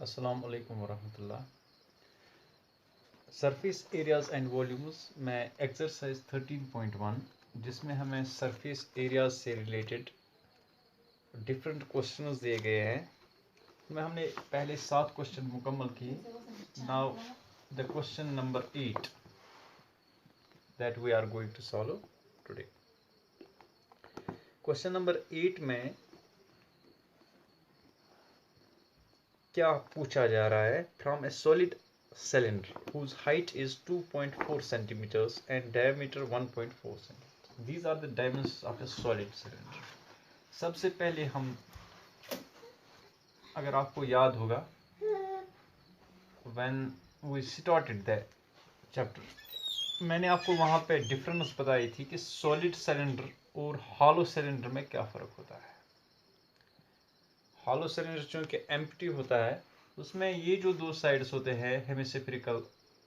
अस्सलाम वालेकुम वरहमतुल्लाह। Surface areas and volumes में एक्सरसाइज 13.1 जिसमें हमें सरफेस एरियाज से रिलेटेड डिफरेंट क्वेश्चंस दिए गए हैं। में हमने पहले 7 क्वेश्चन मुकम्मल किए। Now the question number 8 that we are going to solve today. Question number 8 में क्या पूछा जा रहा है? From a solid cylinder whose height is 2.4 centimeters and diameter 1.4 centimeters. These are the dimensions of a solid cylinder. सबसे पहले हम, अगर आपको याद होगा, when we started the chapter, मैंने आपको वहाँ पे डिफरेंस बताई थी कि सॉलिड सिलेंडर और हॉलो सिलेंडर में क्या फ़र्क होता है। हॉलो सिलेंडर चूँकि एम्प्टी होता है, उसमें ये जो दो साइड्स होते हैं हेमिस्फेरिकल,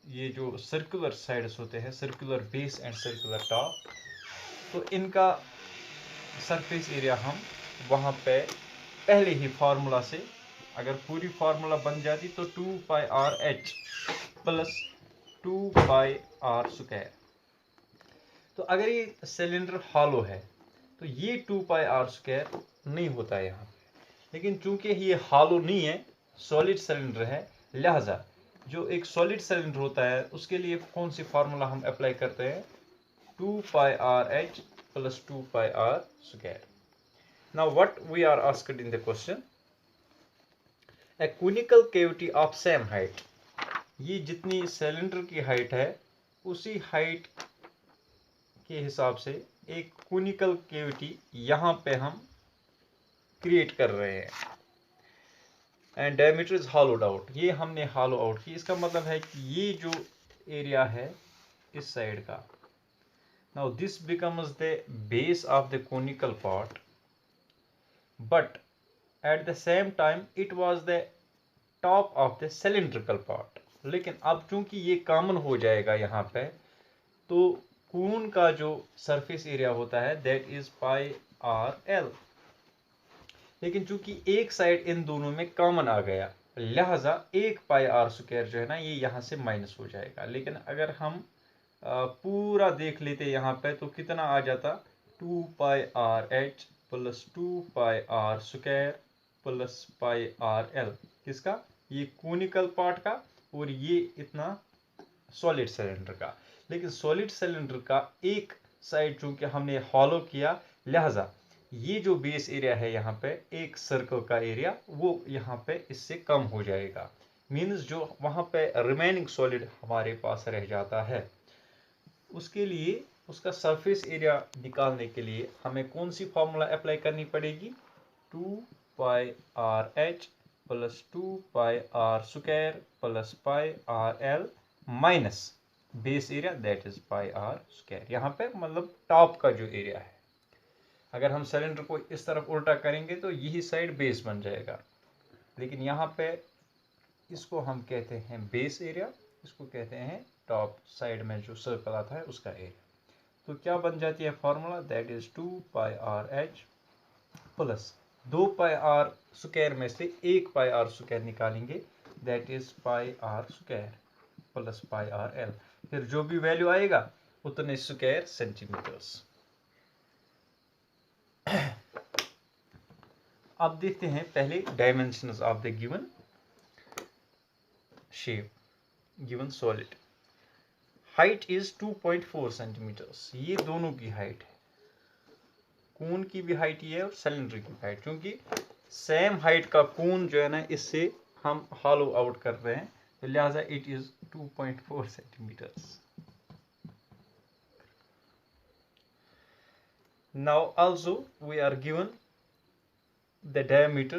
ये जो सर्कुलर साइड्स होते हैं, circular base and circular top, तो इनका सरफेस एरिया हम वहाँ पे पहले ही फार्मूला से, अगर पूरी फार्मूला बन जाती तो 2πr/h प्लस 2πr²। तो अगर ये सिलेंडर हॉलो है तो ये 2πr² नहीं होता है यहाँ पे। लेकिन चूंकि ये हॉलो नहीं है, सॉलिड सिलेंडर है, लिहाजा जो एक सॉलिड सिलेंडर होता है उसके लिए कौन सी फार्मूला हम अप्लाई करते हैं? 2πr/h plus 2πr²। Now what we are asked in the question, a conical cavity of same height. ये जितनी सिलेंडर की हाइट है उसी हाइट के हिसाब से एक कोनिकल कैविटी यहाँ पे हम क्रिएट कर रहे हैं and diameter is hollowed out. ये हमने हॉलो आउट की, इसका मतलब है कि ये जो एरिया है इस साइड का, now this becomes the base of the conical part, but at the same time it was the top of the cylindrical part. लेकिन अब चूंकि ये कॉमन हो जाएगा यहाँ पे, तो कोन का जो सरफेस एरिया होता है दैट इज πr/l। लेकिन चूंकि एक साइड इन दोनों में कॉमन आ गया, लिहाजा 1πr² जो है ना, ये यहाँ से माइनस हो जाएगा। लेकिन अगर हम पूरा देख लेते यहाँ पे तो कितना आ जाता? 2πr/h plus 2πr² plus πr/l। किसका? ये कोनिकल पार्ट का और ये इतना सॉलिड सिलेंडर का। लेकिन सॉलिड सिलेंडर का एक साइड चूंकि हमने हॉलो किया, लिहाजा ये जो बेस एरिया है यहाँ पे, एक सर्कल का एरिया, वो यहाँ पे इससे कम हो जाएगा। मीन्स जो वहाँ पे रिमेनिंग सॉलिड हमारे पास रह जाता है, उसके लिए उसका सरफेस एरिया निकालने के लिए हमें कौन सी फॉर्मूला अप्लाई करनी पड़ेगी? 2πr/h plus 2πr² plus πr/l minus base area that is πr²। यहाँ पे मतलब टॉप का जो एरिया है, अगर हम सिलेंडर को इस तरफ उल्टा करेंगे तो यही साइड बेस बन जाएगा। लेकिन यहाँ पे इसको हम कहते हैं बेस एरिया, इसको कहते हैं टॉप साइड में जो सर्कल आता है उसका एरिया। तो क्या बन जाती है formula? That is 2πr/h plus 2πr² में से 1πr² निकालेंगे, that is πr² plus πr/l। फिर जो भी वैल्यू आएगा उतने स्क्वायर सेंटीमीटर्स। अब देखते हैं पहले dimensions of the given shape, given solid. Height is 2.4 centimetres. ये दोनों की हाइट है, कोन की भी हाइट ये है और सिलेंडर की हाइट। क्योंकि सेम हाइट का कोन जो है ना, इससे हम हॉलो आउट कर रहे हैं, तो लिहाजा it is 2.4 centimetres. Now also we are given the diameter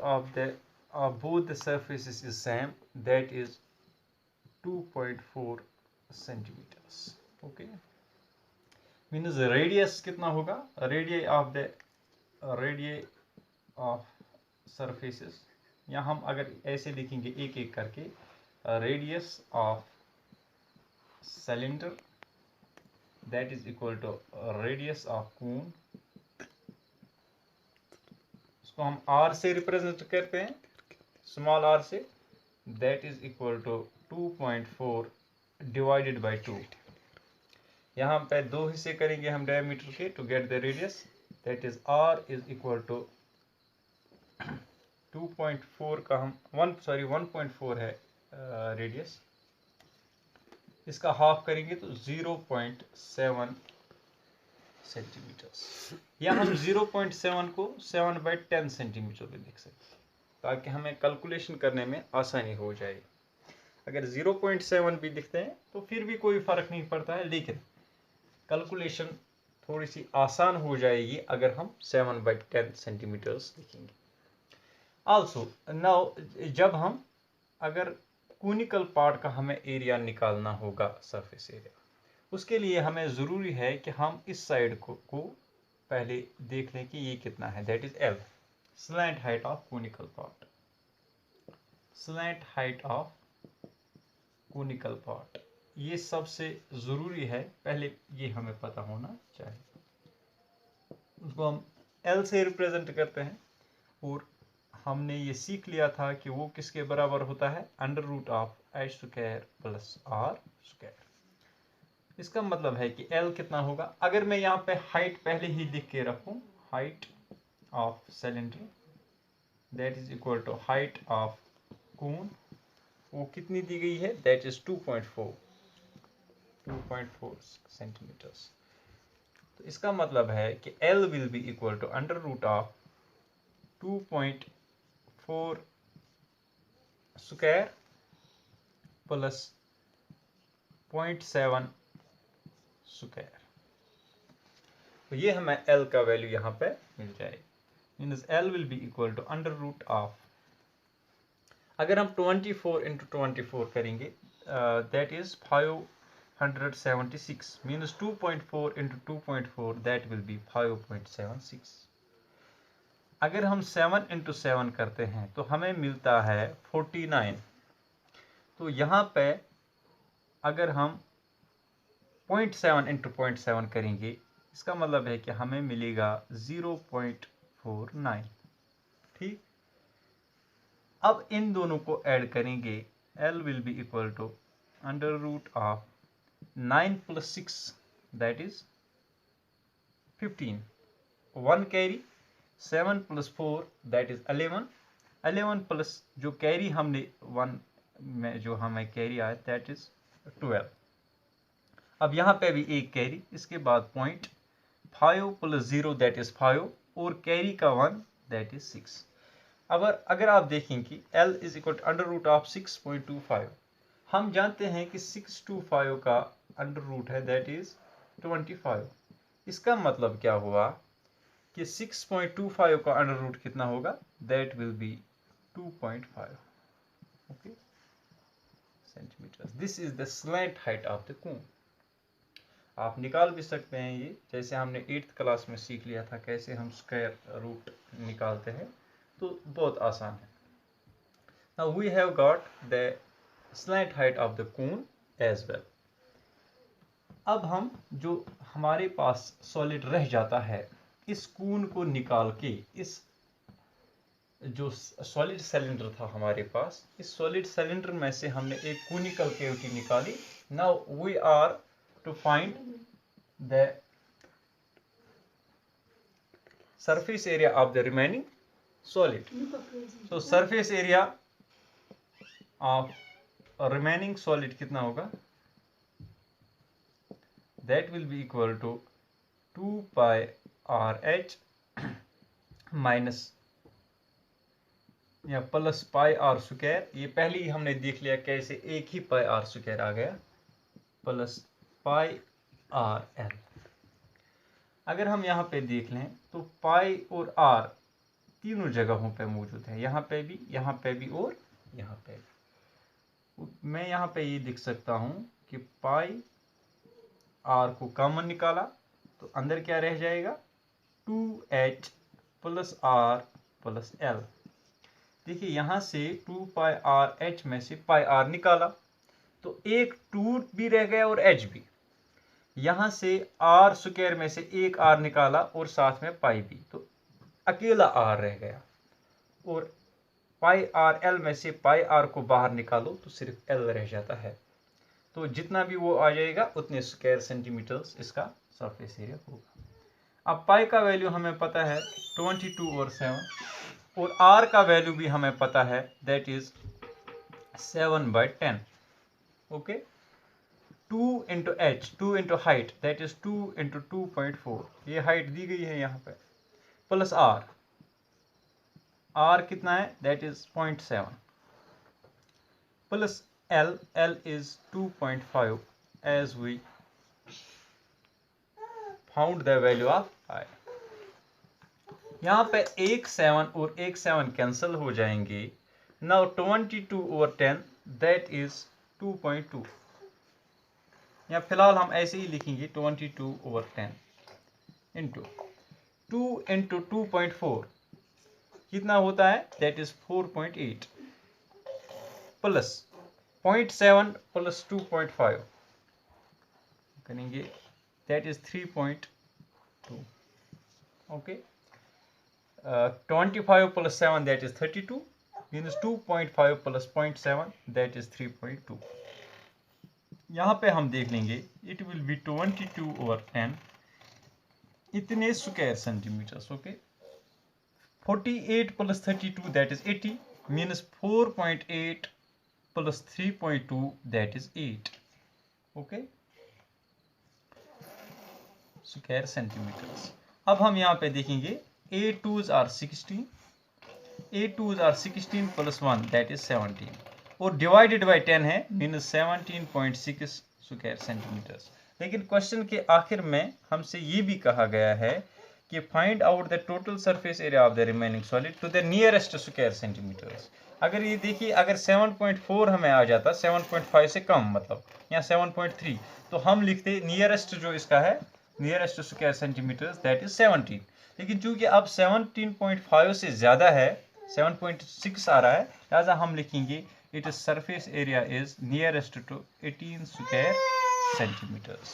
of both the surfaces is same, that is 2.4 centimeters. Okay, means radius कितना होगा? radii of surfaces, यहाँ हम अगर ऐसे लिखेंगे एक एक करके, radius of cylinder that is equal to radius of cone, इसको हम r से रिप्रेजेंट करते हैं, स्मॉल आर से, that is equal to 2.4 divided by 2। यहाँ पे दो हिस्से करेंगे हम डायमीटर के to get the radius, that is r is equal to 2.4 का हम 1.4 है रेडियस, इसका हाफ करेंगे तो 0.7 सेंटीमीटर। या हम 0.7 को 7/10 सेंटीमीटर में लिख सकते हैं ताकि हमें कैलकुलेशन करने में आसानी हो जाए। अगर 0.7 भी लिखते हैं तो फिर भी कोई फर्क नहीं पड़ता है, लेकिन कैलकुलेशन थोड़ी सी आसान हो जाएगी अगर हम 7/10 सेंटीमीटर्स लिखेंगे। आल्सो नाउ जब हम अगर कॉनिकल पार्ट का हमें एरिया निकालना होगा, सरफेस एरिया, उसके लिए हमें ज़रूरी है कि हम इस साइड को पहले देख लें कि ये कितना है, that is L, slant height of conical part. Slant height of conical part ये सबसे ज़रूरी है, पहले ये हमें पता होना चाहिए। उसको हम एल से रिप्रेजेंट करते हैं और हमने ये सीख लिया था कि वो किसके बराबर होता है, √h² प्लस r²। इसका मतलब है कि L कितना होगा, अगर मैं यहाँ पे हाइट पहले ही लिख के रखूं, height of cylinder that is equal to height of cone, वो कितनी दी गई है, दैट इज 2.4 सेंटीमीटर्स। तो इसका मतलब है कि L will be equal to √2.4 square plus 0.7 square. तो ये हमें L का वैल्यू यहाँ पे मिल जाएगी, means L will be equal to √, अगर हम 24 इंटू 24 करेंगे that is 576, means 2.4 into 2.4 that will be 5.76। अगर हम 7 इंटू 7 करते हैं तो हमें मिलता है 49। तो यहाँ पे अगर हम 0.7 इंटू 0.7 करेंगे, इसका मतलब है कि हमें मिलेगा 0.49। ठीक, अब इन दोनों को ऐड करेंगे, L will be equal to √9 plus 6 that is 15, 1 carry, 7 plus 4 that is 11, 11 plus जो कैरी हमने 1 में जो हमें कैरी आया दैट इज 12। अब यहाँ पे भी एक कैरी, इसके बाद 0.5 प्लस 0 दैट इज 5 और कैरी का 1 दैट इज 6। अगर आप देखें कि L इज इक्वल टू √6.25, हम जानते हैं कि 625 का √ है दैट इज 25। इसका मतलब क्या हुआ कि 6.25 का √ कितना होगा, that will B 2.5 okay centimetre. This is the slant height of the cone. आप निकाल भी सकते हैं ये, जैसे हमने 8th क्लास में सीख लिया था कैसे हम स्क्वायर रूट निकालते हैं, तो बहुत आसान है। Now we have got the slant height of the cone as well. अब हम जो हमारे पास सॉलिड रह जाता है, इस कोन को निकाल के, इस जो सॉलिड सिलेंडर था हमारे पास, इस सॉलिड सिलेंडर में से हमने एक कोनिकल कैविटी निकाली। Now we are to find the surface area of the remaining solid. So surface area of remaining solid कितना होगा, that will be equal to 2 pi RH minus या प्लस पाई आर स्क्वायर। ये पहले ही हमने देख लिया कैसे, एक ही पाई आर स्क्वायर आ गया, प्लस पाई आर एल। अगर हम यहाँ पे देख लें तो पाई और आर तीनों जगहों पे मौजूद है, यहाँ पे भी और यहाँ पे भी। मैं यहाँ पे ये लिख सकता हूँ कि पाई आर को कॉमन निकाला तो अंदर क्या रह जाएगा, 2h plus are plus L. देखिए यहाँ से 2 पाई आर एच में से पाई आर निकाला तो एक 2 भी रह गया और h भी। यहाँ से आर स्क्वायर में से एक आर निकाला और साथ में पाई भी, तो अकेला आर रह गया। और पाई आर एल में से पाई आर को बाहर निकालो तो सिर्फ एल रह जाता है। तो जितना भी वो आ जाएगा उतने स्क्वायर सेंटीमीटर्स इसका सरफेस एरिया होगा। अब पाई का वैल्यू हमें पता है 22/7 और आर का वैल्यू भी हमें पता है, that is 7/10। Okay, 2 into H, 2 into height, that is 2 into 2.4, ये हाइट दी गई है यहाँ पे, प्लस आर, आर कितना है, that is 0.7, plus L, L is 2.5 as we found the value of I. यहाँ पे एक 7 और एक 7 कैंसिल हो जाएंगे। नाउ 22/10 दैट इज 2.2, या फिलहाल हम ऐसे ही लिखेंगे 22/10 इंटू 2 इंटू 2.4 कितना होता है, दैट इज 4.8, प्लस 0.7 प्लस 2.5 करेंगे, that is 3.2। Okay, 25 plus 7 that is 32, means 2.5 plus 0.7 that is 3.2। यहाँ पे हम देख लेंगे इट विल बी 22/10 इतने square centimetres. Okay, 48 plus 32 that is 80, means 4.8 plus 3.2 that is 8। Okay, square centimetres. अब हम यहाँ पे देखेंगे A2s are 16, A2s are 16 plus 1 that is 17 और डिवाइडेड बाय 10 है, मीन्स 17.6 स्क्वायर सेंटीमीटर्स। लेकिन क्वेश्चन के आखिर में हमसे ये भी कहा गया है कि find out the total surface area of the remaining solid to the nearest square centimetres. अगर ये देखिए, अगर 7.4 हमें आ जाता, 7.5 से कम मतलब, या 7.3, तो हम लिखते नियरेस्ट जो इसका है, nearest square centimetres that is 17। लेकिन चूंकि अब 17.5 से ज़्यादा है, 7.6 आ रहा है, लिहाजा हम लिखेंगे it is surface area is nearest to 18 square centimetres.